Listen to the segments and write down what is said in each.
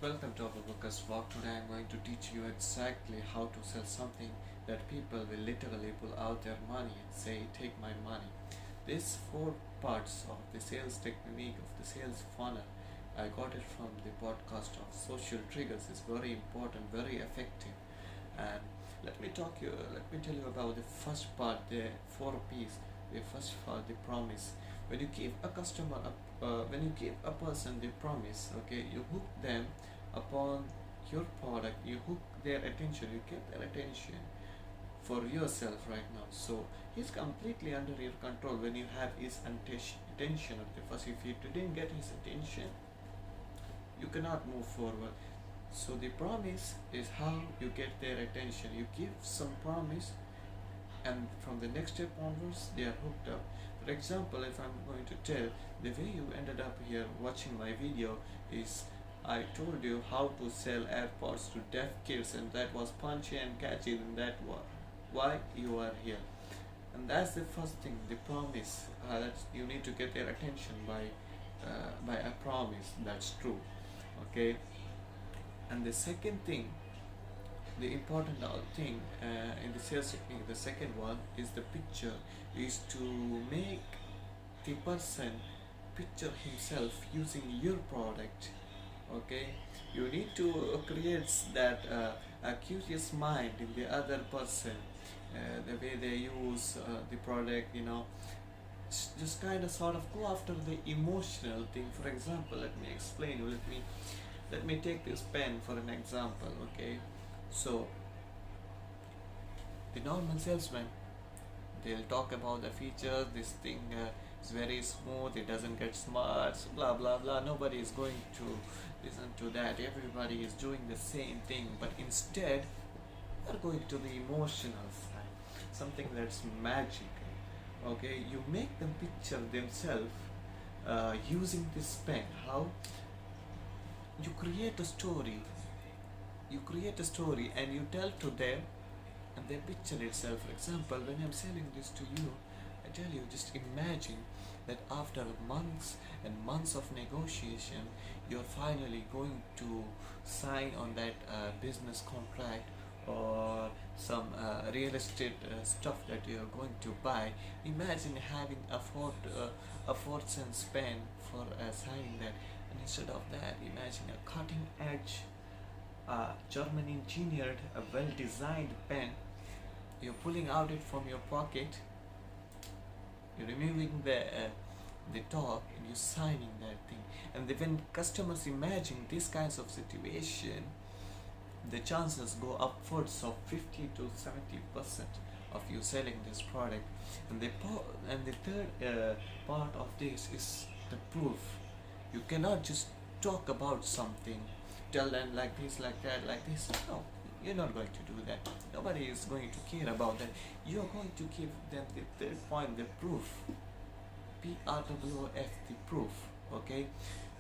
welcome to our podcast vlog. Today I'm going to teach you exactly how to sell something that people will literally pull out their money and say, take my money. These four parts of the sales technique of the sales funnel, I got it from the podcast of Social Triggers. It's very important, very effective. And let me tell you about the first part, the four P's. The first part, the promise. When you give a customer when you give a person the promise, okay, you hook them upon your product, you hook their attention, you get their attention for yourself right now. So he's completely under your control when you have his attention at the first. If you didn't get his attention, you cannot move forward. So the promise is how you get their attention. You give some promise, and from the next step onwards they are hooked up. For example, if I'm going to tell the way you ended up here watching my video is I told you how to sell airpods to deaf kids, and that was punchy and catchy, and that was why you are here. And that's the first thing, the promise, that you need to get their attention by a promise that's true. Okay. And the second thing, the important thing in the sales technique, the second one is the picture, is to make the person picture himself using your product. Okay, you need to create that a curious mind in the other person, the way they use the product, just kind of sort of go after the emotional thing. For example, let me explain you, let me take this pen for an example. Okay, so the normal salesman, they'll talk about the features. This thing is very smooth, it doesn't get smart, blah blah blah. Nobody is going to listen to that. Everybody is doing the same thing, but instead they're going to the emotional side, something that's magical. Okay, you make them picture themselves using this pen. How you create a story, and you tell to them, and they picture itself. For example, when I'm selling this to you, I tell you, just imagine that after months and months of negotiation, you're finally going to sign on that business contract or some real estate stuff that you're going to buy. Imagine having a 4 cents pen for signing that, and instead of that, imagine a cutting edge German engineered, a well designed pen. You're pulling out it from your pocket, you're removing the top, and you're signing that thing. And when customers imagine these kinds of situation, the chances go upwards of 50 to 70% of you selling this product. And the third part of this is the proof. You cannot just talk about something, tell them like this, like that, like this. No, you're not going to do that. Nobody is going to care about that. You're going to give them the third point, the proof. PRWF, the proof. Okay,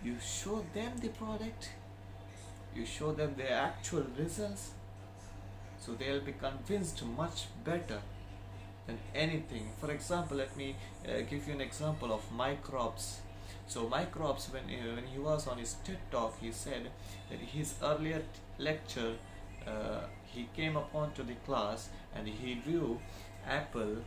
you show them the product, you show them the actual results, so they'll be convinced much better than anything. For example, let me give you an example of Microbes. So Microbes, when he was on his TED talk, he said that his earlier lecture, he came upon to the class and he drew apple,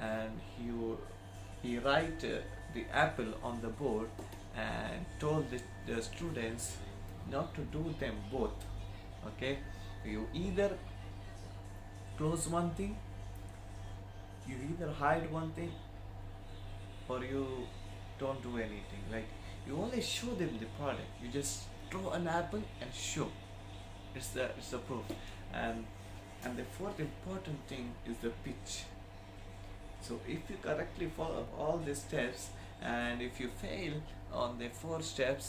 and he write the apple on the board and told the students not to do them both. Okay, you either close one thing, you either hide one thing, or you don't do anything. Like, you only show them the product, you just draw an apple and show. It's the proof. And the fourth important thing is the pitch. So if you correctly follow all the steps, and if you fail on the fourth step,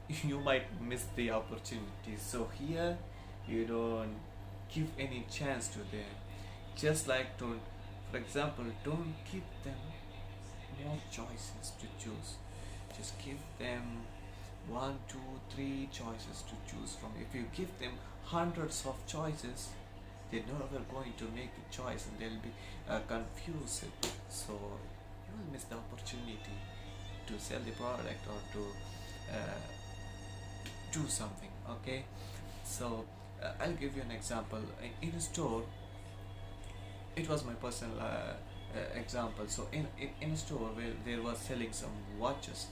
you might miss the opportunity. So here you don't give any chance to them. Just like, don't, for example, don't give them more choices to choose. Just give them 1, 2, 3 choices to choose from. If you give them hundreds of choices, they're never going to make the choice, and they'll be confused. So you will miss the opportunity to sell the product or to uh, do something. Okay, so I'll give you an example. In a store, it was my personal example. So in a store where they were selling some watches,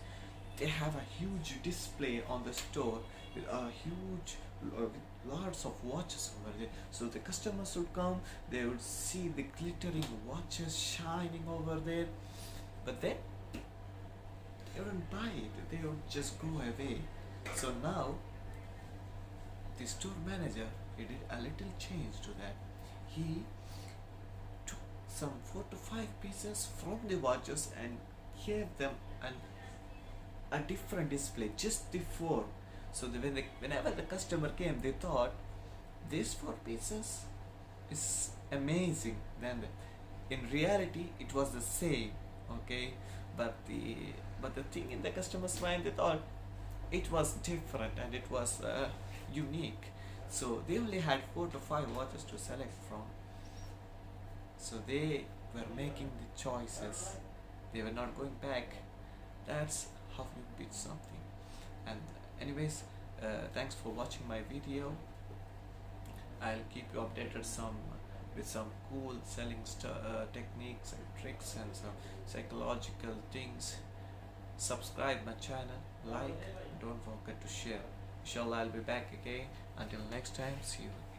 they have a huge display on the store with a huge with lots of watches over there. So the customers would come, they would see the glittering watches shining over there, but then they wouldn't buy it, they would just go away. So now the store manager, he did a little change to that. He took some 4 to 5 pieces from the watches and gave them a different display just before. So whenever the customer came, they thought these 4 pieces is amazing. Then in reality, it was the same. Okay, but the thing in the customer's mind, they thought it was different and it was unique. So they only had 4 to 5 watches to select from. So they were making the choices. They were not going back. That's how you pitch something. And anyways, thanks for watching my video. I'll keep you updated with some cool selling techniques and tricks and some psychological things. Subscribe my channel, like, don't forget to share. Inshallah, I'll be back again. Until next time, see you.